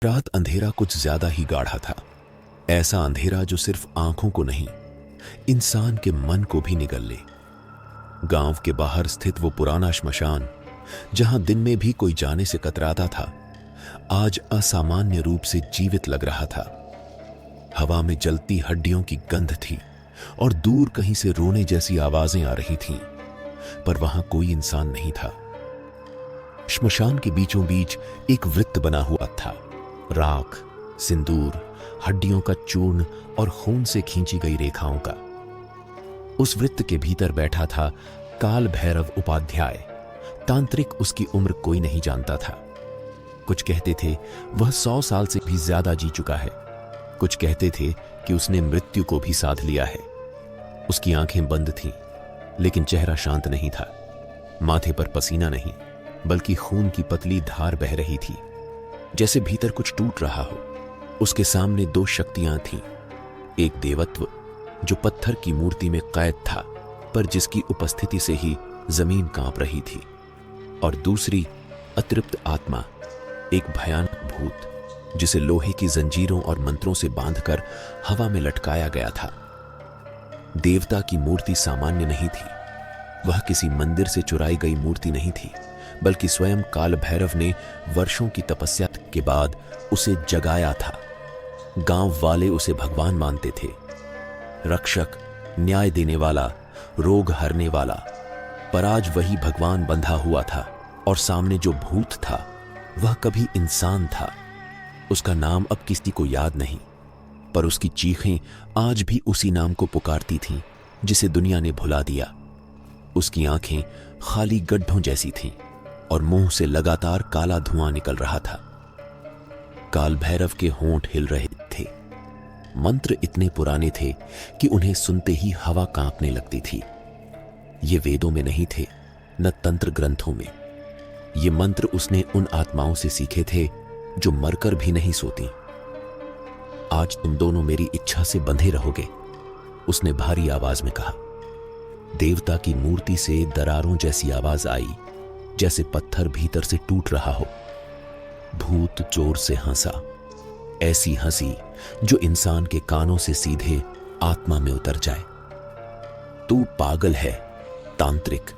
रात अंधेरा कुछ ज्यादा ही गाढ़ा था। ऐसा अंधेरा जो सिर्फ आंखों को नहीं, इंसान के मन को भी निगल ले। गांव के बाहर स्थित वो पुराना श्मशान, जहां दिन में भी कोई जाने से कतराता था, आज असामान्य रूप से जीवित लग रहा था। हवा में जलती हड्डियों की गंध थी और दूर कहीं से रोने जैसी आवाजें आ रही थीं, पर वहां कोई इंसान नहीं था। श्मशान के बीचों बीच एक वृत्त बना हुआ था। राख, सिंदूर, हड्डियों का चूर्ण और खून से खींची गई रेखाओं का। उस वृत्त के भीतर बैठा था काल भैरव उपाध्याय। तांत्रिक उसकी उम्र कोई नहीं जानता था। कुछ कहते थे वह 100 साल से भी ज्यादा जी चुका है। कुछ कहते थे कि उसने मृत्यु को भी साध लिया है। उसकी आंखें बंद थीं, लेकिन चेहरा शांत नहीं था। माथे पर पसीना नहीं, बल्कि खून की पतली धार बह रही थी, जैसे भीतर कुछ टूट रहा हो। उसके सामने 2 शक्तियां थीं। एक देवत्व जो पत्थर की मूर्ति में कैद था, पर जिसकी उपस्थिति से ही जमीन कांप रही थी, और दूसरी अतृप्त आत्मा, एक भयानक भूत जिसे लोहे की जंजीरों और मंत्रों से बांधकर हवा में लटकाया गया था। देवता की मूर्ति सामान्य नहीं थी। वह किसी मंदिर से चुराई गई मूर्ति नहीं थी, बल्कि स्वयं काल भैरव ने वर्षों की तपस्या के बाद उसे जगाया था। गांव वाले उसे भगवान मानते थे, रक्षक, न्याय देने वाला, रोग हरने वाला। पर आज वही भगवान बंधा हुआ था, और सामने जो भूत था वह कभी इंसान था। उसका नाम अब किसी को याद नहीं, पर उसकी चीखें आज भी उसी नाम को पुकारती थीं जिसे दुनिया ने भुला दिया। उसकी आंखें खाली गड्ढों जैसी थीं और मुंह से लगातार काला धुआं निकल रहा था। काल भैरव के होंठ हिल रहे थे। मंत्र इतने पुराने थे कि उन्हें सुनते ही हवा कांपने लगती थी। ये वेदों में नहीं थे, न तंत्र ग्रंथों में। ये मंत्र उसने उन आत्माओं से सीखे थे जो मरकर भी नहीं सोती। आज तुम दोनों मेरी इच्छा से बंधे रहोगे, उसने भारी आवाज में कहा। देवता की मूर्ति से दरारों जैसी आवाज आई, जैसे पत्थर भीतर से टूट रहा हो। भूत जोर से हंसा, ऐसी हंसी जो इंसान के कानों से सीधे आत्मा में उतर जाए। तू पागल है, तांत्रिक।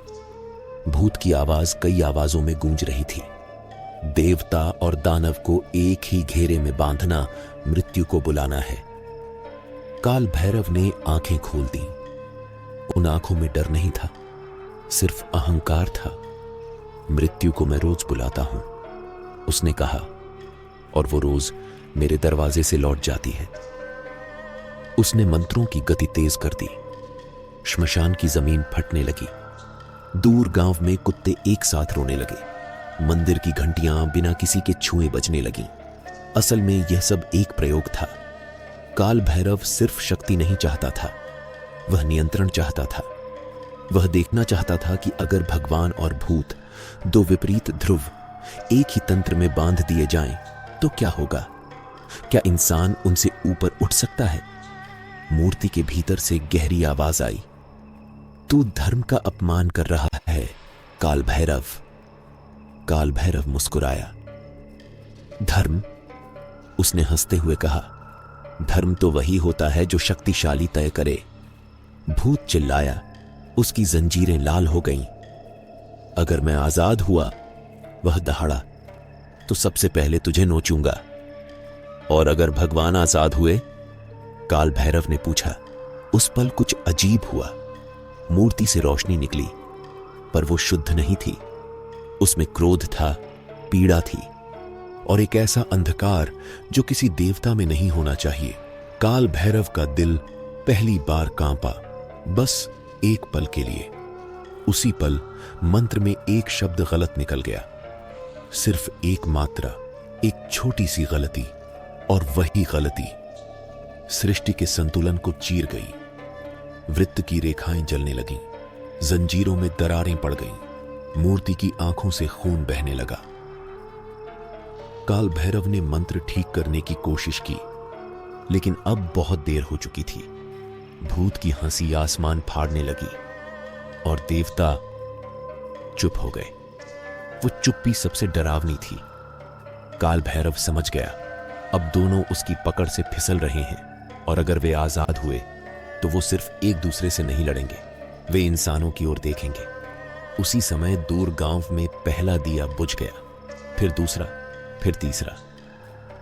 भूत की आवाज कई आवाजों में गूंज रही थी। देवता और दानव को एक ही घेरे में बांधना मृत्यु को बुलाना है। काल भैरव ने आंखें खोल दी। उन आंखों में डर नहीं था, सिर्फ अहंकार था। मृत्यु को मैं रोज बुलाता हूं, उसने कहा, और वो रोज मेरे दरवाजे से लौट जाती है। उसने मंत्रों की गति तेज कर दी। श्मशान की जमीन फटने लगी। दूर गांव में कुत्ते एक साथ रोने लगे। मंदिर की घंटियां बिना किसी के छुए बजने लगीं। असल में यह सब एक प्रयोग था। काल भैरव सिर्फ शक्ति नहीं चाहता था, वह नियंत्रण चाहता था। वह देखना चाहता था कि अगर भगवान और भूत, 2 विपरीत ध्रुव, एक ही तंत्र में बांध दिए जाएं, तो क्या होगा? क्या इंसान उनसे ऊपर उठ सकता है? मूर्ति के भीतर से गहरी आवाज आई, तू धर्म का अपमान कर रहा है, काल भैरव। काल भैरव मुस्कुराया। धर्म? उसने हंसते हुए कहा, धर्म तो वही होता है जो शक्तिशाली तय करे। भूत चिल्लाया। उसकी जंजीरें लाल हो गईं। अगर मैं आजाद हुआ, वह दहाड़ा, तो सबसे पहले तुझे नोचूंगा। और अगर भगवान आजाद हुए? काल भैरव ने पूछा। उस पल कुछ अजीब हुआ। मूर्ति से रोशनी निकली, पर वो शुद्ध नहीं थी। उसमें क्रोध था, पीड़ा थी, और एक ऐसा अंधकार जो किसी देवता में नहीं होना चाहिए। काल भैरव का दिल पहली बार कांपा, बस एक पल के लिए। उसी पल मंत्र में एक शब्द गलत निकल गया। सिर्फ एक मात्रा, एक छोटी सी गलती, और वही गलती सृष्टि के संतुलन को चीर गई। वृत्त की रेखाएं जलने लगीं, जंजीरों में दरारें पड़ गईं, मूर्ति की आंखों से खून बहने लगा। काल भैरव ने मंत्र ठीक करने की कोशिश की, लेकिन अब बहुत देर हो चुकी थी। भूत की हंसी आसमान फाड़ने लगी, और देवता चुप हो गए। वो चुप्पी सबसे डरावनी थी। काल भैरव समझ गया, अब दोनों उसकी पकड़ से फिसल रहे हैं, और अगर वे आजाद हुए तो वो सिर्फ एक दूसरे से नहीं लड़ेंगे, वे इंसानों की ओर देखेंगे। उसी समय दूर गांव में पहला दिया बुझ गया, फिर दूसरा, फिर तीसरा,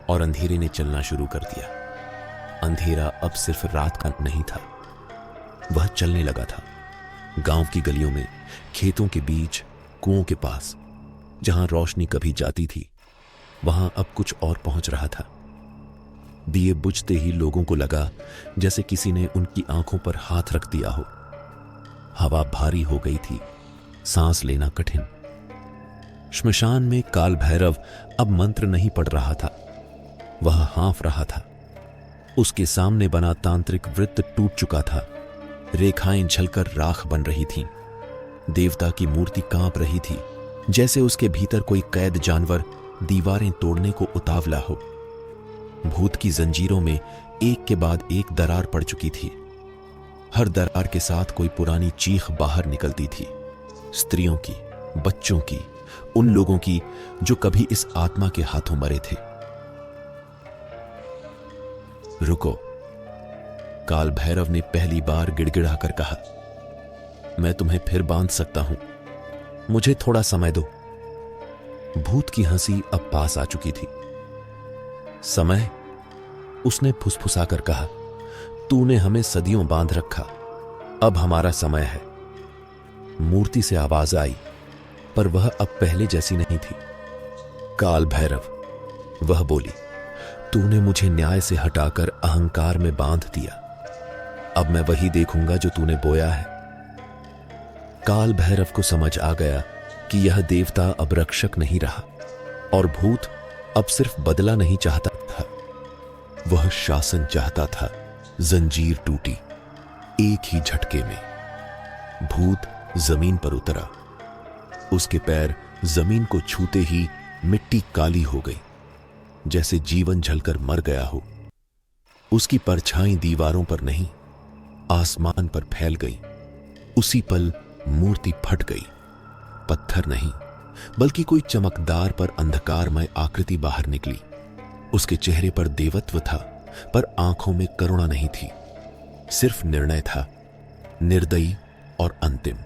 और अंधेरे ने चलना शुरू कर दिया। अंधेरा अब सिर्फ रात का नहीं था, वह चलने लगा था। गांव की गलियों में, खेतों के बीच, कुओं के पास, जहां रोशनी कभी जाती थी, वहां अब कुछ और पहुंच रहा था। दिए बुझते ही लोगों को लगा जैसे किसी ने उनकी आंखों पर हाथ रख दिया हो। हवा भारी हो गई थी, सांस लेना कठिन। श्मशान में काल भैरव अब मंत्र नहीं पढ़ रहा था, वह हाँफ रहा था। उसके सामने बना तांत्रिक वृत्त टूट चुका था, रेखाएं झलकर राख बन रही थीं। देवता की मूर्ति कांप रही थी, जैसे उसके भीतर कोई कैद जानवर दीवारें तोड़ने को उतावला हो। भूत की जंजीरों में एक के बाद एक दरार पड़ चुकी थी। हर दरार के साथ कोई पुरानी चीख बाहर निकलती थी, स्त्रियों की, बच्चों की, उन लोगों की जो कभी इस आत्मा के हाथों मरे थे। रुको, काल भैरव ने पहली बार गिड़गिड़ाकर कहा, मैं तुम्हें फिर बांध सकता हूं, मुझे थोड़ा समय दो। भूत की हंसी अब पास आ चुकी थी। समय? उसने फुसफुसाकर कहा, तूने हमें सदियों बांध रखा, अब हमारा समय है। मूर्ति से आवाज आई, पर वह अब पहले जैसी नहीं थी। काल भैरव, वह बोली, तूने मुझे न्याय से हटाकर अहंकार में बांध दिया, अब मैं वही देखूंगा जो तूने बोया है। काल भैरव को समझ आ गया कि यह देवता अब रक्षक नहीं रहा, और भूत अब सिर्फ बदला नहीं चाहता था, वह शासन चाहता था। जंजीर टूटी एक ही झटके में। भूत जमीन पर उतरा, उसके पैर जमीन को छूते ही मिट्टी काली हो गई, जैसे जीवन झलकर मर गया हो। उसकी परछाई दीवारों पर नहीं, आसमान पर फैल गई। उसी पल मूर्ति फट गई। पत्थर नहीं, बल्कि कोई चमकदार पर अंधकारमय आकृति बाहर निकली। उसके चेहरे पर देवत्व था, पर आंखों में करुणा नहीं थी, सिर्फ निर्णय था, निर्दयी और अंतिम।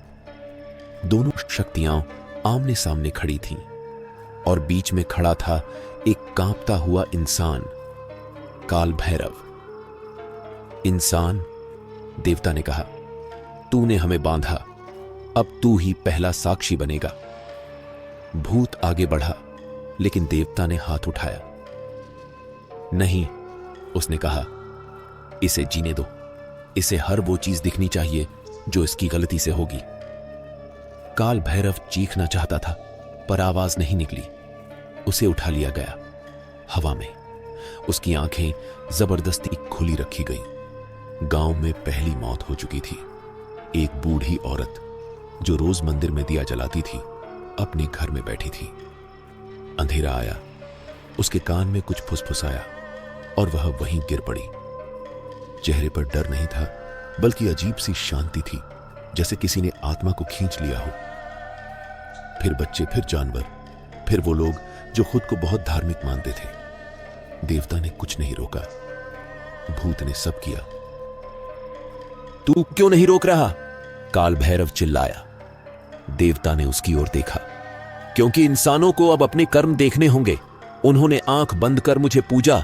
दोनों शक्तियां आमने सामने खड़ी थीं, और बीच में खड़ा था एक कांपता हुआ इंसान, काल भैरव। इंसान, देवता ने कहा, तूने हमें बांधा, अब तू ही पहला साक्षी बनेगा। भूत आगे बढ़ा, लेकिन देवता ने हाथ उठाया। नहीं, उसने कहा, इसे जीने दो, इसे हर वो चीज दिखनी चाहिए जो इसकी गलती से होगी। काल भैरव चीखना चाहता था, पर आवाज नहीं निकली। उसे उठा लिया गया हवा में। उसकी आंखें जबरदस्ती खुली रखी गईं। गांव में पहली मौत हो चुकी थी। एक बूढ़ी औरत जो रोज मंदिर में दिया जलाती थी, अपने घर में बैठी थी। अंधेरा आया, उसके कान में कुछ फुसफुसाया, और वह वहीं गिर पड़ी। चेहरे पर डर नहीं था, बल्कि अजीब सी शांति थी, जैसे किसी ने आत्मा को खींच लिया हो। फिर बच्चे, फिर जानवर, फिर वो लोग जो खुद को बहुत धार्मिक मानते थे। देवता ने कुछ नहीं रोका, भूत ने सब किया। तू क्यों नहीं रोक रहा? काल भैरव चिल्लाया। देवता ने उसकी ओर देखा। क्योंकि इंसानों को अब अपने कर्म देखने होंगे। उन्होंने आंख बंद कर मुझे पूजा,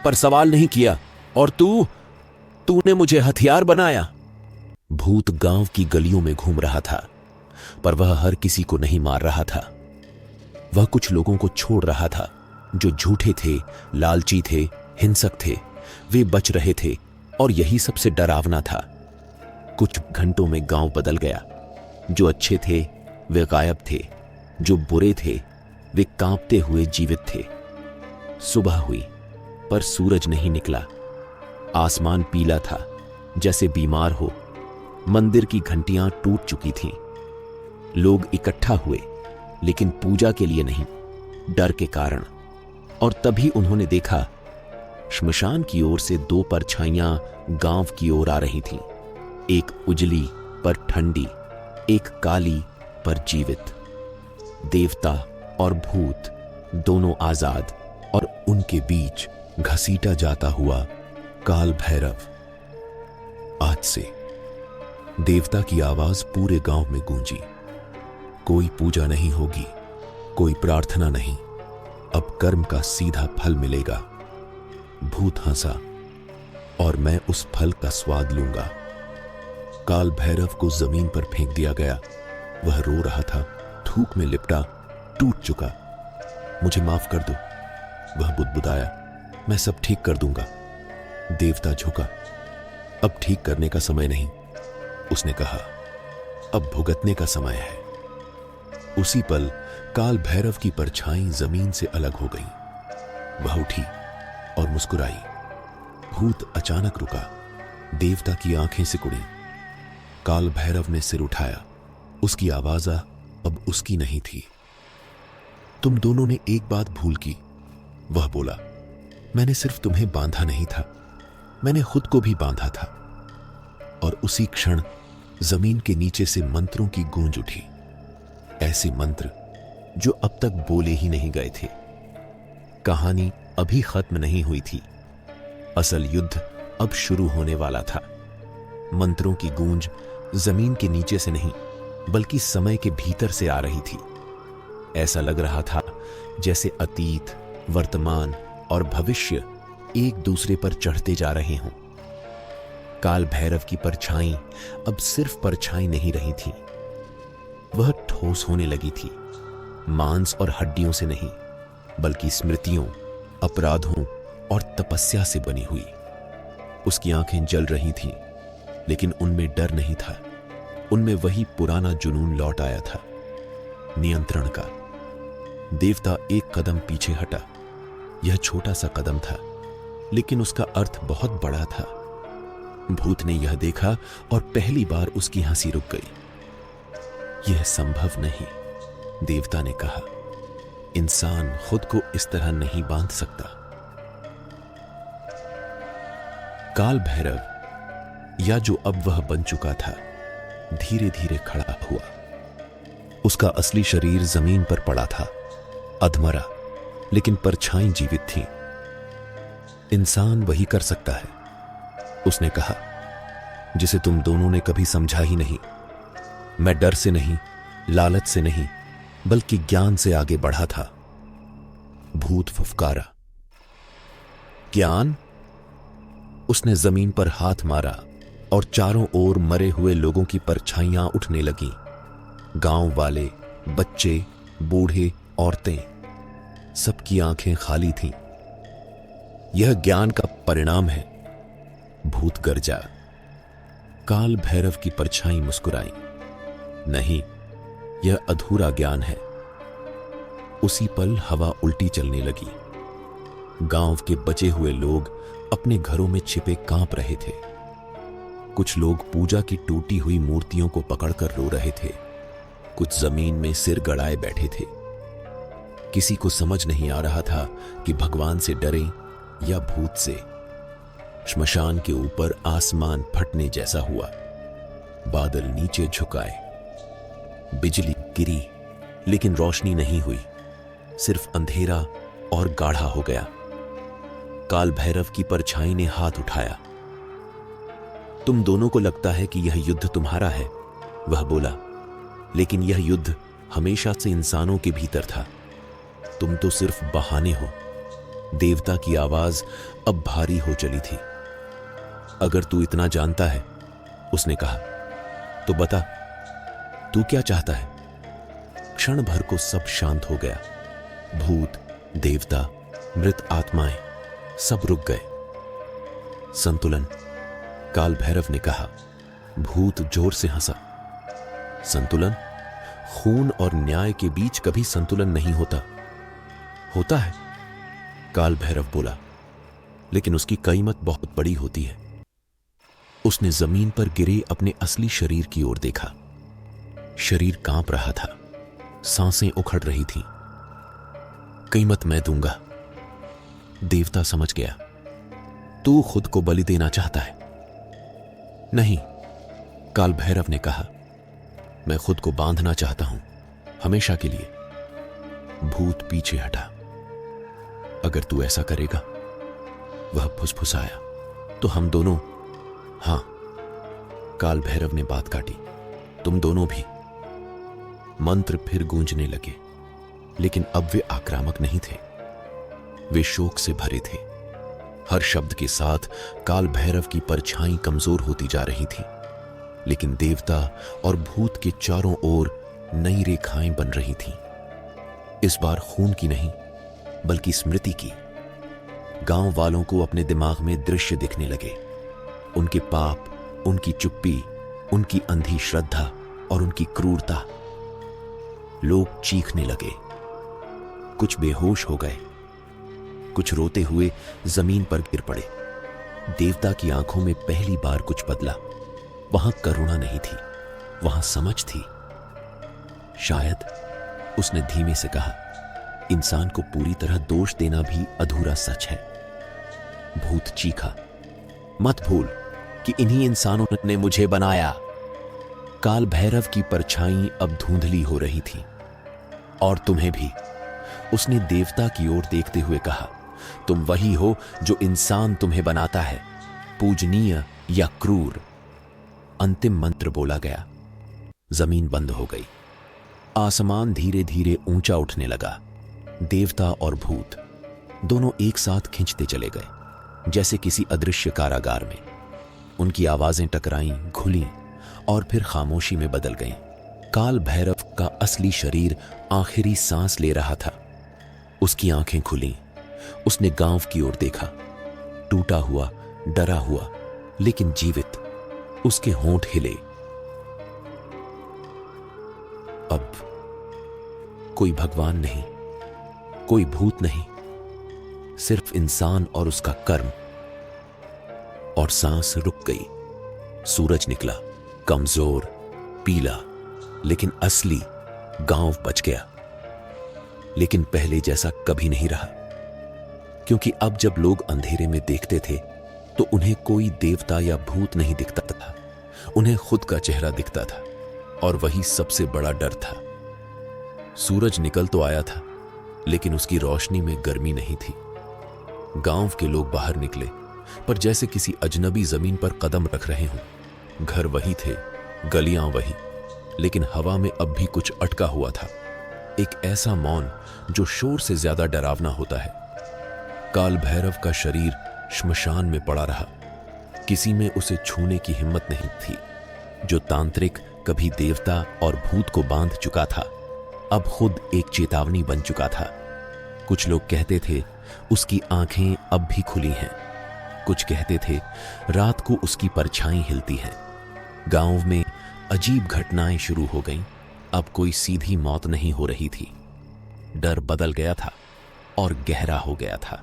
पर सवाल नहीं किया, और तूने मुझे हथियार बनाया। भूत गांव की गलियों में घूम रहा था, पर वह हर किसी को नहीं मार रहा था। वह कुछ लोगों को छोड़ रहा था जो झूठे थे, लालची थे, हिंसक थे। वे बच रहे थे, और यही सबसे डरावना था। कुछ घंटों में गांव बदल गया। जो अच्छे थे वे गायब थे, जो बुरे थे वे कांपते हुए जीवित थे। सुबह हुई, पर सूरज नहीं निकला। आसमान पीला था, जैसे बीमार हो। मंदिर की घंटियां टूट चुकी थीं। लोग इकट्ठा हुए, लेकिन पूजा के लिए नहीं, डर के कारण। और तभी उन्होंने देखा, श्मशान की ओर से दो परछाइयां गांव की ओर आ रही थीं। एक उजली पर ठंडी, एक काली पर जीवित। देवता और भूत दोनों आजाद, और उनके बीच घसीटा जाता हुआ काल भैरव। आज से देवता की आवाज पूरे गांव में गूंजी। कोई पूजा नहीं होगी, कोई प्रार्थना नहीं, अब कर्म का सीधा फल मिलेगा। भूत हंसा और मैं उस फल का स्वाद लूंगा। काल भैरव को जमीन पर फेंक दिया गया। वह रो रहा था, थूक में लिपटा, टूट चुका। मुझे माफ कर दो, वह बुदबुदाया। मैं सब ठीक कर दूंगा। देवता झुका। अब ठीक करने का समय नहीं, उसने कहा, अब भुगतने का समय है। उसी पल काल भैरव की परछाई जमीन से अलग हो गई। वह उठी और मुस्कुराई। भूत अचानक रुका। देवता की आंखें सिकुड़ी। काल भैरव ने सिर उठाया। उसकी आवाज अब उसकी नहीं थी। तुम दोनों ने एक बात भूल की, वह बोला। मैंने सिर्फ तुम्हें बांधा नहीं था, मैंने खुद को भी बांधा था। और उसी क्षण जमीन के नीचे से मंत्रों की गूंज उठी। ऐसे मंत्र जो अब तक बोले ही नहीं गए थे। कहानी अभी खत्म नहीं हुई थी। असल युद्ध अब शुरू होने वाला था। मंत्रों की गूंज जमीन के नीचे से नहीं, बल्कि समय के भीतर से आ रही थी। ऐसा लग रहा था जैसे अतीत, वर्तमान और भविष्य एक दूसरे पर चढ़ते जा रहे हों। काल भैरव की परछाई अब सिर्फ परछाई नहीं रही थी, वह ठोस होने लगी थी। मांस और हड्डियों से नहीं, बल्कि स्मृतियों, अपराधों और तपस्या से बनी हुई। उसकी आंखें जल रही थीं, लेकिन उनमें डर नहीं था। उनमें वही पुराना जुनून लौट आया था, नियंत्रण का। देवता एक कदम पीछे हटा। यह छोटा सा कदम था, लेकिन उसका अर्थ बहुत बड़ा था। भूत ने यह देखा और पहली बार उसकी हंसी रुक गई। यह संभव नहीं, देवता ने कहा। इंसान खुद को इस तरह नहीं बांध सकता। काल भैरव, या जो अब वह बन चुका था, धीरे धीरे खड़ा हुआ। उसका असली शरीर जमीन पर पड़ा था, अधमरा, लेकिन परछाई जीवित थी। इंसान वही कर सकता है, उसने कहा, जिसे तुम दोनों ने कभी समझा ही नहीं। मैं डर से नहीं, लालच से नहीं, बल्कि ज्ञान से आगे बढ़ा था। भूत फुफकारा। ज्ञान? उसने जमीन पर हाथ मारा और चारों ओर मरे हुए लोगों की परछाइयां उठने लगीं। गांव वाले, बच्चे, बूढ़े, औरतें, सबकी आंखें खाली थीं। यह ज्ञान का परिणाम है, भूत गरजा। काल भैरव की परछाई मुस्कुराई। नहीं, यह अधूरा ज्ञान है। उसी पल हवा उल्टी चलने लगी। गांव के बचे हुए लोग अपने घरों में छिपे कांप रहे थे। कुछ लोग पूजा की टूटी हुई मूर्तियों को पकड़कर रो रहे थे। कुछ जमीन में सिर गड़ाए बैठे थे। किसी को समझ नहीं आ रहा था कि भगवान से डरें या भूत से। श्मशान के ऊपर आसमान फटने जैसा हुआ। बादल नीचे झुकाए। बिजली गिरी, लेकिन रोशनी नहीं हुई। सिर्फ अंधेरा और गाढ़ा हो गया। काल भैरव की परछाई ने हाथ उठाया। तुम दोनों को लगता है कि यह युद्ध तुम्हारा है, वह बोला, लेकिन यह युद्ध हमेशा से इंसानों के भीतर था। तुम तो सिर्फ बहाने हो। देवता की आवाज अब भारी हो चली थी। अगर तू इतना जानता है, उसने कहा, तो बता, तू क्या चाहता है? क्षण भर को सब शांत हो गया। भूत, देवता, मृत आत्माएं सब रुक गए। संतुलन, काल भैरव ने कहा। भूत जोर से हंसा। संतुलन? खून और न्याय के बीच कभी संतुलन नहीं होता। होता है, काल भैरव बोला, लेकिन उसकी कीमत बहुत बड़ी होती है। उसने जमीन पर गिरे अपने असली शरीर की ओर देखा। शरीर कांप रहा था, सांसें उखड़ रही थीं। कीमत मैं दूंगा। देवता समझ गया। तू खुद को बलि देना चाहता है? नहीं, काल भैरव ने कहा, मैं खुद को बांधना चाहता हूं, हमेशा के लिए। भूत पीछे हटा। अगर तू ऐसा करेगा, वह फुसफुसाया, तो हम दोनों। हां, काल भैरव ने बात काटी, तुम दोनों भी। मंत्र फिर गूंजने लगे, लेकिन अब वे आक्रामक नहीं थे, वे शोक से भरे थे। हर शब्द के साथ काल भैरव की परछाई कमजोर होती जा रही थी, लेकिन देवता और भूत के चारों ओर नई रेखाएं बन रही थीं। इस बार खून की नहीं, बल्कि स्मृति की। गांव वालों को अपने दिमाग में दृश्य दिखने लगे, उनके पाप, उनकी चुप्पी, उनकी अंधी श्रद्धा और उनकी क्रूरता। लोग चीखने लगे, कुछ बेहोश हो गए, कुछ रोते हुए जमीन पर गिर पड़े। देवता की आंखों में पहली बार कुछ बदला। वहां करुणा नहीं थी, वहां समझ थी। शायद, उसने धीमे से कहा, इंसान को पूरी तरह दोष देना भी अधूरा सच है। भूत चीखा, मत भूल कि इन्हीं इंसानों ने मुझे बनाया। काल भैरव की परछाई अब धुंधली हो रही थी। और तुम्हें भी, उसने देवता की ओर देखते हुए कहा, तुम वही हो जो इंसान तुम्हें बनाता है, पूजनीय या क्रूर। अंतिम मंत्र बोला गया, जमीन बंद हो गई। आसमान धीरे धीरे ऊंचा उठने लगा। देवता और भूत दोनों एक साथ खिंचते चले गए, जैसे किसी अदृश्य कारागार में। उनकी आवाजें टकराईं, घुलीं और फिर खामोशी में बदल गईं। काल भैरव का असली शरीर आखिरी सांस ले रहा था। उसकी आंखें खुलीं। उसने गांव की ओर देखा, टूटा हुआ, डरा हुआ, लेकिन जीवित। उसके होंठ हिले। अब कोई भगवान नहीं, कोई भूत नहीं, सिर्फ इंसान और उसका कर्म। और सांस रुक गई। सूरज निकला, कमजोर, पीला, लेकिन असली। गांव बच गया, लेकिन पहले जैसा कभी नहीं रहा। क्योंकि अब जब लोग अंधेरे में देखते थे, तो उन्हें कोई देवता या भूत नहीं दिखता था, उन्हें खुद का चेहरा दिखता था। और वही सबसे बड़ा डर था। सूरज निकल तो आया था, लेकिन उसकी रोशनी में गर्मी नहीं थी। गांव के लोग बाहर निकले, पर जैसे किसी अजनबी जमीन पर कदम रख रहे हों। घर वही थे, गलियां वही, लेकिन हवा में अब भी कुछ अटका हुआ था। एक ऐसा मौन जो शोर से ज्यादा डरावना होता है। काल भैरव का शरीर श्मशान में पड़ा रहा। किसी में उसे छूने की हिम्मत नहीं थी। जो तांत्रिक कभी देवता और भूत को बांध चुका था, अब खुद एक चेतावनी बन चुका था। कुछ लोग कहते थे उसकी आंखें अब भी खुली हैं, कुछ कहते थे रात को उसकी परछाई हिलती है। गांव में अजीब घटनाएं शुरू हो गईं। अब कोई सीधी मौत नहीं हो रही थी। डर बदल गया था और गहरा हो गया था।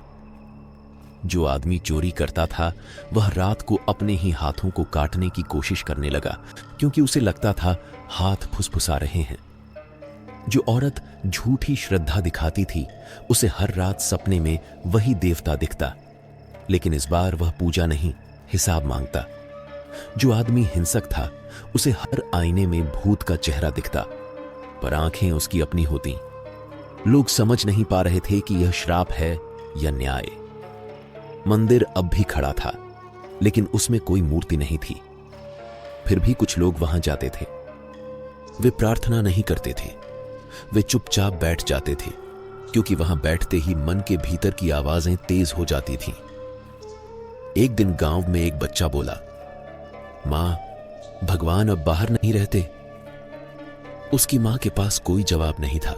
जो आदमी चोरी करता था, वह रात को अपने ही हाथों को काटने की कोशिश करने लगा, क्योंकि उसे लगता था हाथ फुसफुसा रहे हैं। जो औरत झूठी श्रद्धा दिखाती थी, उसे हर रात सपने में वही देवता दिखता, लेकिन इस बार वह पूजा नहीं, हिसाब मांगता। जो आदमी हिंसक था, उसे हर आईने में भूत का चेहरा दिखता, पर आंखें उसकी अपनी होती। लोग समझ नहीं पा रहे थे कि यह श्राप है या न्याय। मंदिर अब भी खड़ा था, लेकिन उसमें कोई मूर्ति नहीं थी। फिर भी कुछ लोग वहां जाते थे। वे प्रार्थना नहीं करते थे, वे चुपचाप बैठ जाते थे, क्योंकि वहां बैठते ही मन के भीतर की आवाजें तेज हो जाती थीं। एक दिन गांव में एक बच्चा बोला, मां, भगवान अब बाहर नहीं रहते। उसकी मां के पास कोई जवाब नहीं था।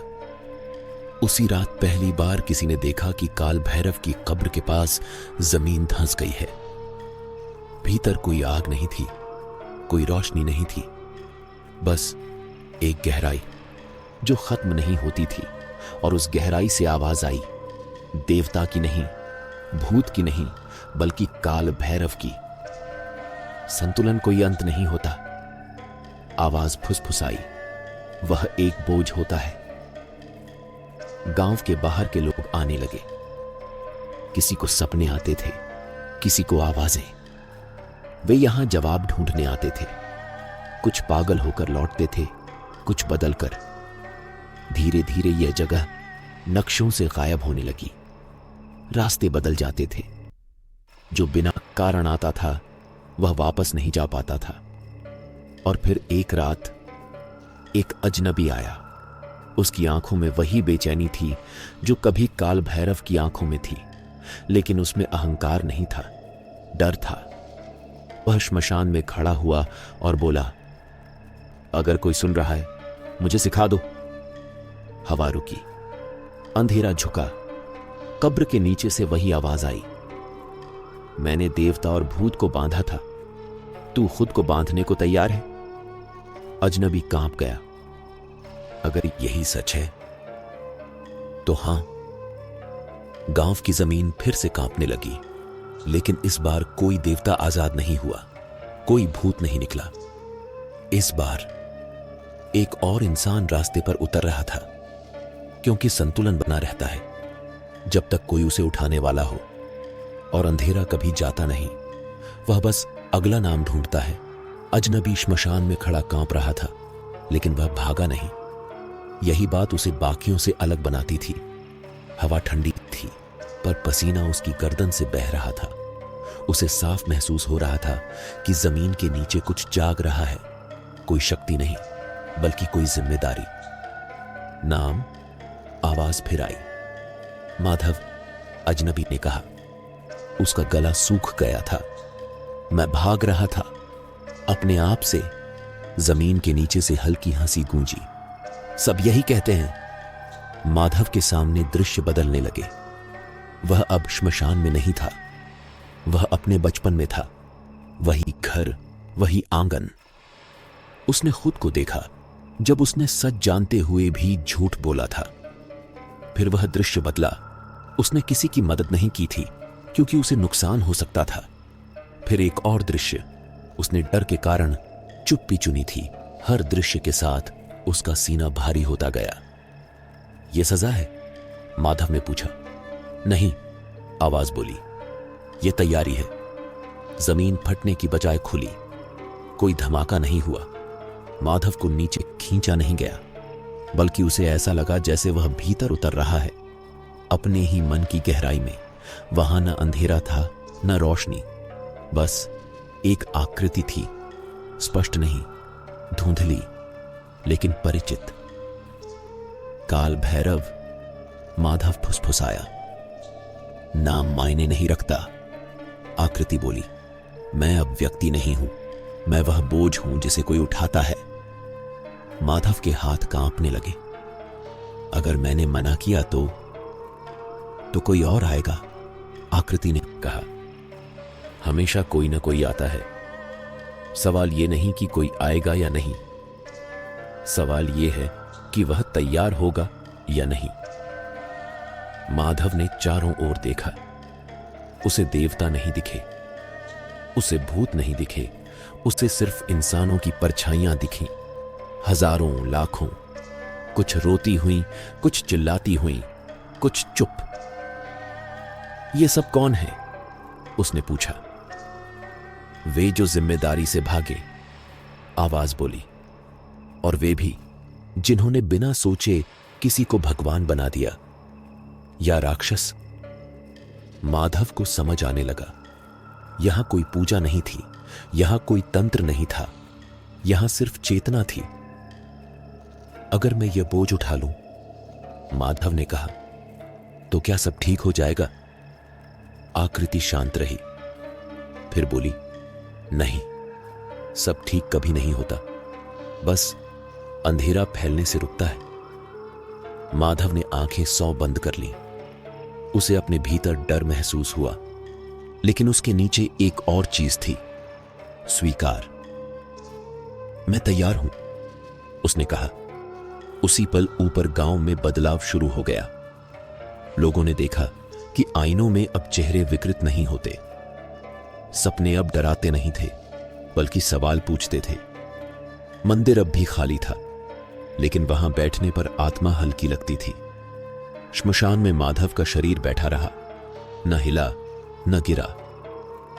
उसी रात पहली बार किसी ने देखा कि काल भैरव की कब्र के पास जमीन धंस गई है। भीतर कोई आग नहीं थी, कोई रोशनी नहीं थी, बस एक गहराई जो खत्म नहीं होती थी। और उस गहराई से आवाज आई, देवता की नहीं, भूत की नहीं, बल्कि काल भैरव की। संतुलन कोई अंत नहीं होता। आवाज फुसफुसाई, वह एक बोझ होता है। गांव के बाहर के लोग आने लगे। किसी को सपने आते थे, किसी को आवाजें। वे यहां जवाब ढूंढने आते थे। कुछ पागल होकर लौटते थे, कुछ बदलकर। धीरे धीरे यह जगह नक्शों से गायब होने लगी। रास्ते बदल जाते थे। जो बिना कारण आता था वह वापस नहीं जा पाता था। और फिर एक रात एक अजनबी आया। उसकी आंखों में वही बेचैनी थी जो कभी काल भैरव की आंखों में थी, लेकिन उसमें अहंकार नहीं था, डर था। वह श्मशान में खड़ा हुआ और बोला, अगर कोई सुन रहा है मुझे सिखा दो। हवा रुकी, अंधेरा झुका। कब्र के नीचे से वही आवाज आई, मैंने देवता और भूत को बांधा था, तू खुद को बांधने को तैयार है? अजनबी कांप गया। अगर यही सच है तो हां। गांव की जमीन फिर से कांपने लगी, लेकिन इस बार कोई देवता आजाद नहीं हुआ, कोई भूत नहीं निकला। इस बार एक और इंसान रास्ते पर उतर रहा था, क्योंकि संतुलन बना रहता है जब तक कोई उसे उठाने वाला हो। और अंधेरा कभी जाता नहीं, वह बस अगला नाम ढूंढता है। अजनबी श्मशान में खड़ा कांप रहा था, लेकिन वह भागा नहीं। यही बात उसे बाकियों से अलग बनाती थी। हवा ठंडी थी, पर पसीना उसकी गर्दन से बह रहा था। उसे साफ महसूस हो रहा था कि जमीन के नीचे कुछ जाग रहा है। कोई शक्ति नहीं, बल्कि कोई जिम्मेदारी। नाम, आवाज फिर आई, माधव। अजनबी ने कहा। उसका गला सूख गया था। मैं भाग रहा था अपने आप से। जमीन के नीचे से हल्की हंसी गूंजी। सब यही कहते हैं। माधव के सामने दृश्य बदलने लगे। वह अब श्मशान में नहीं था, वह अपने बचपन में था। वही घर, वही आंगन। उसने खुद को देखा जब उसने सच जानते हुए भी झूठ बोला था। फिर वह दृश्य बदला। उसने किसी की मदद नहीं की थी, क्योंकि उसे नुकसान हो सकता था। फिर एक और दृश्य। उसने डर के कारण चुप्पी चुनी थी। हर दृश्य के साथ उसका सीना भारी होता गया। यह सजा है? माधव ने पूछा। नहीं, आवाज बोली, यह तैयारी है। जमीन फटने की बजाय खुली। कोई धमाका नहीं हुआ। माधव को नीचे खींचा नहीं गया, बल्कि उसे ऐसा लगा जैसे वह भीतर उतर रहा है, अपने ही मन की गहराई में। वहां न अंधेरा था न रोशनी, बस एक आकृति थी, स्पष्ट नहीं, धुंधली, लेकिन परिचित। काल भैरव, माधव फुसफुसाया। नाम मायने नहीं रखता, आकृति बोली। मैं अब व्यक्ति नहीं हूं, मैं वह बोझ हूं जिसे कोई उठाता है। माधव के हाथ कांपने लगे। अगर मैंने मना किया तो कोई और आएगा, आकृति ने कहा। हमेशा कोई ना कोई आता है। सवाल यह नहीं कि कोई आएगा या नहीं, सवाल यह है कि वह तैयार होगा या नहीं। माधव ने चारों ओर देखा। उसे देवता नहीं दिखे, उसे भूत नहीं दिखे, उसे सिर्फ इंसानों की परछाइयां दिखीं। हजारों, लाखों। कुछ रोती हुई, कुछ चिल्लाती हुई, कुछ चुप। ये सब कौन है? उसने पूछा। वे जो जिम्मेदारी से भागे, आवाज बोली। और वे भी जिन्होंने बिना सोचे किसी को भगवान बना दिया या राक्षस। माधव को समझ आने लगा। यहां कोई पूजा नहीं थी, यहां कोई तंत्र नहीं था, यहां सिर्फ चेतना थी। अगर मैं यह बोझ उठा लूं, माधव ने कहा, तो क्या सब ठीक हो जाएगा? आकृति शांत रही, फिर बोली, नहीं, सब ठीक कभी नहीं होता, बस अंधेरा फैलने से रुकता है। माधव ने आंखें सौ बंद कर ली। उसे अपने भीतर डर महसूस हुआ, लेकिन उसके नीचे एक और चीज थी, स्वीकार। मैं तैयार हूं, उसने कहा। उसी पल ऊपर गांव में बदलाव शुरू हो गया। लोगों ने देखा कि आईनों में अब चेहरे विकृत नहीं होते। सपने अब डराते नहीं थे, बल्कि सवाल पूछते थे। मंदिर अब भी खाली था, लेकिन वहां बैठने पर आत्मा हल्की लगती थी। श्मशान में माधव का शरीर बैठा रहा, न हिला न गिरा,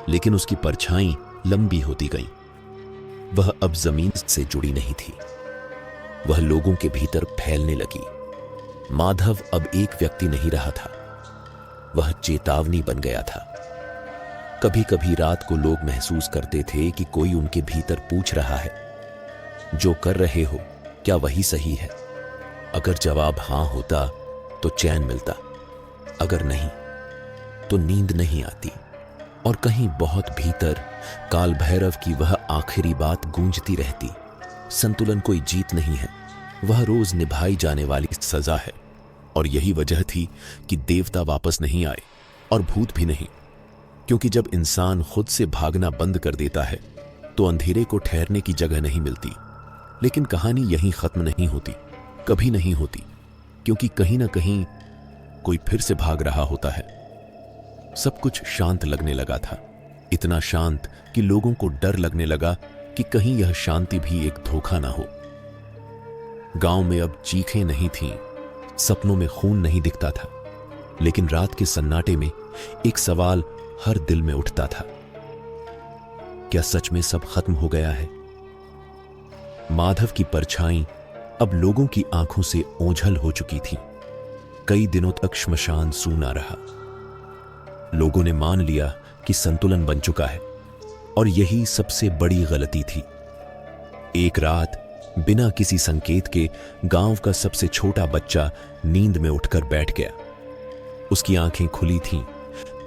लेकिन उसकी परछाई लंबी होती गई। वह अब जमीन से जुड़ी नहीं थी, वह लोगों के भीतर फैलने लगी। माधव अब एक व्यक्ति नहीं रहा था, वह चेतावनी बन गया था। कभी कभी रात को लोग महसूस करते थे कि कोई उनके भीतर पूछ रहा है, जो कर रहे हो क्या वही सही है? अगर जवाब हां होता तो चैन मिलता, अगर नहीं तो नींद नहीं आती। और कहीं बहुत भीतर काल भैरव की वह आखिरी बात गूंजती रहती, संतुलन कोई जीत नहीं है, वह रोज निभाई जाने वाली सजा है। और यही वजह थी कि देवता वापस नहीं आए और भूत भी नहीं, क्योंकि जब इंसान खुद से भागना बंद कर देता है तो अंधेरे को ठहरने की जगह नहीं मिलती। लेकिन कहानी यहीं खत्म नहीं होती, कभी नहीं होती, क्योंकि कहीं ना कहीं कोई फिर से भाग रहा होता है। सब कुछ शांत लगने लगा था, इतना शांत कि लोगों को डर लगने लगा कि कहीं यह शांति भी एक धोखा ना हो। गांव में अब चीखें नहीं थीं, सपनों में खून नहीं दिखता था, लेकिन रात के सन्नाटे में एक सवाल हर दिल में उठता था, क्या सच में सब खत्म हो गया है? माधव की परछाई अब लोगों की आंखों से ओझल हो चुकी थी। कई दिनों तक श्मशान सूना रहा। लोगों ने मान लिया कि संतुलन बन चुका है, और यही सबसे बड़ी गलती थी। एक रात बिना किसी संकेत के गांव का सबसे छोटा बच्चा नींद में उठकर बैठ गया। उसकी आंखें खुली थीं,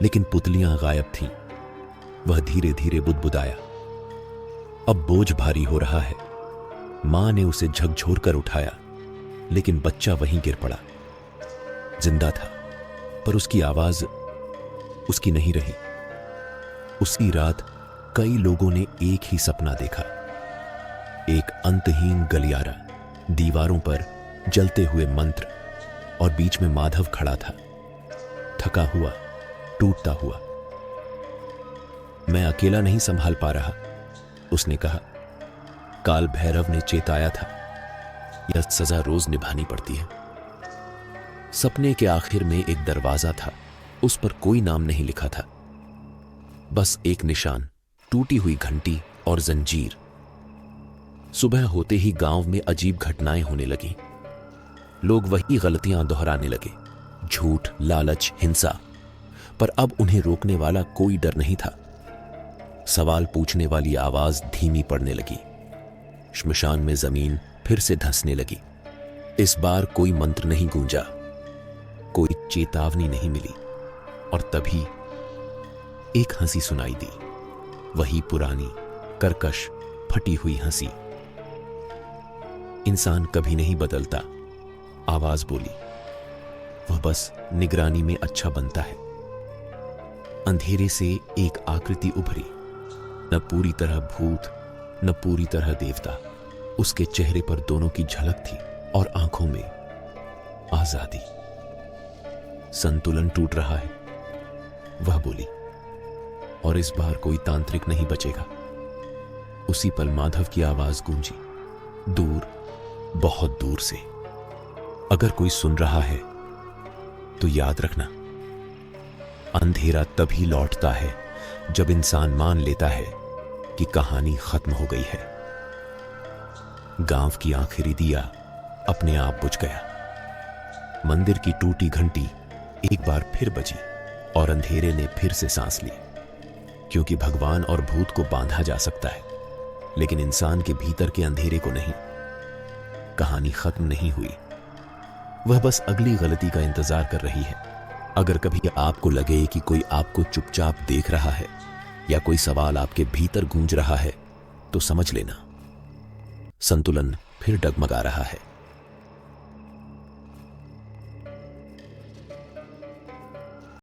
लेकिन पुतलियां गायब थीं। वह धीरे धीरे बुदबुदाया, अब बोझ भारी हो रहा है। मां ने उसे झकझोर कर उठाया, लेकिन बच्चा वहीं गिर पड़ा। जिंदा था, पर उसकी आवाज उसकी नहीं रही। उसी रात कई लोगों ने एक ही सपना देखा, एक अंतहीन गलियारा, दीवारों पर जलते हुए मंत्र, और बीच में माधव खड़ा था, थका हुआ, टूटता हुआ। मैं अकेला नहीं संभाल पा रहा, उसने कहा। काल भैरव ने चेताया था, यह सजा रोज निभानी पड़ती है। सपने के आखिर में एक दरवाजा था, उस पर कोई नाम नहीं लिखा था, बस एक निशान, टूटी हुई घंटी और जंजीर। सुबह होते ही गांव में अजीब घटनाएं होने लगी। लोग वही गलतियां दोहराने लगे, झूठ, लालच, हिंसा। पर अब उन्हें रोकने वाला कोई डर नहीं था। सवाल पूछने वाली आवाज धीमी पड़ने लगी। श्मशान में जमीन फिर से धंसने लगी। इस बार कोई मंत्र नहीं गूंजा, कोई चेतावनी नहीं मिली, और तभी एक हंसी सुनाई दी, वही पुरानी, कर्कश, फटी हुई हंसी। इंसान कभी नहीं बदलता, आवाज बोली, वह बस निगरानी में अच्छा बनता है। अंधेरे से एक आकृति उभरी, न पूरी तरह भूत, न पूरी तरह देवता। उसके चेहरे पर दोनों की झलक थी, और आंखों में आजादी। संतुलन टूट रहा है, वह बोली, और इस बार कोई तांत्रिक नहीं बचेगा। उसी पल माधव की आवाज गूंजी, दूर, बहुत दूर से, अगर कोई सुन रहा है तो याद रखना, अंधेरा तभी लौटता है जब इंसान मान लेता है कि कहानी खत्म हो गई है। गांव की आखिरी दिया अपने आप बुझ गया। मंदिर की टूटी घंटी एक बार फिर बजी, और अंधेरे ने फिर से सांस ली, क्योंकि भगवान और भूत को बांधा जा सकता है, लेकिन इंसान के भीतर के अंधेरे को नहीं। कहानी खत्म नहीं हुई, वह बस अगली गलती का इंतजार कर रही है। अगर कभी आपको लगे कि कोई आपको चुपचाप देख रहा है, या कोई सवाल आपके भीतर गूंज रहा है, तो समझ लेना, संतुलन फिर डगमगा रहा है।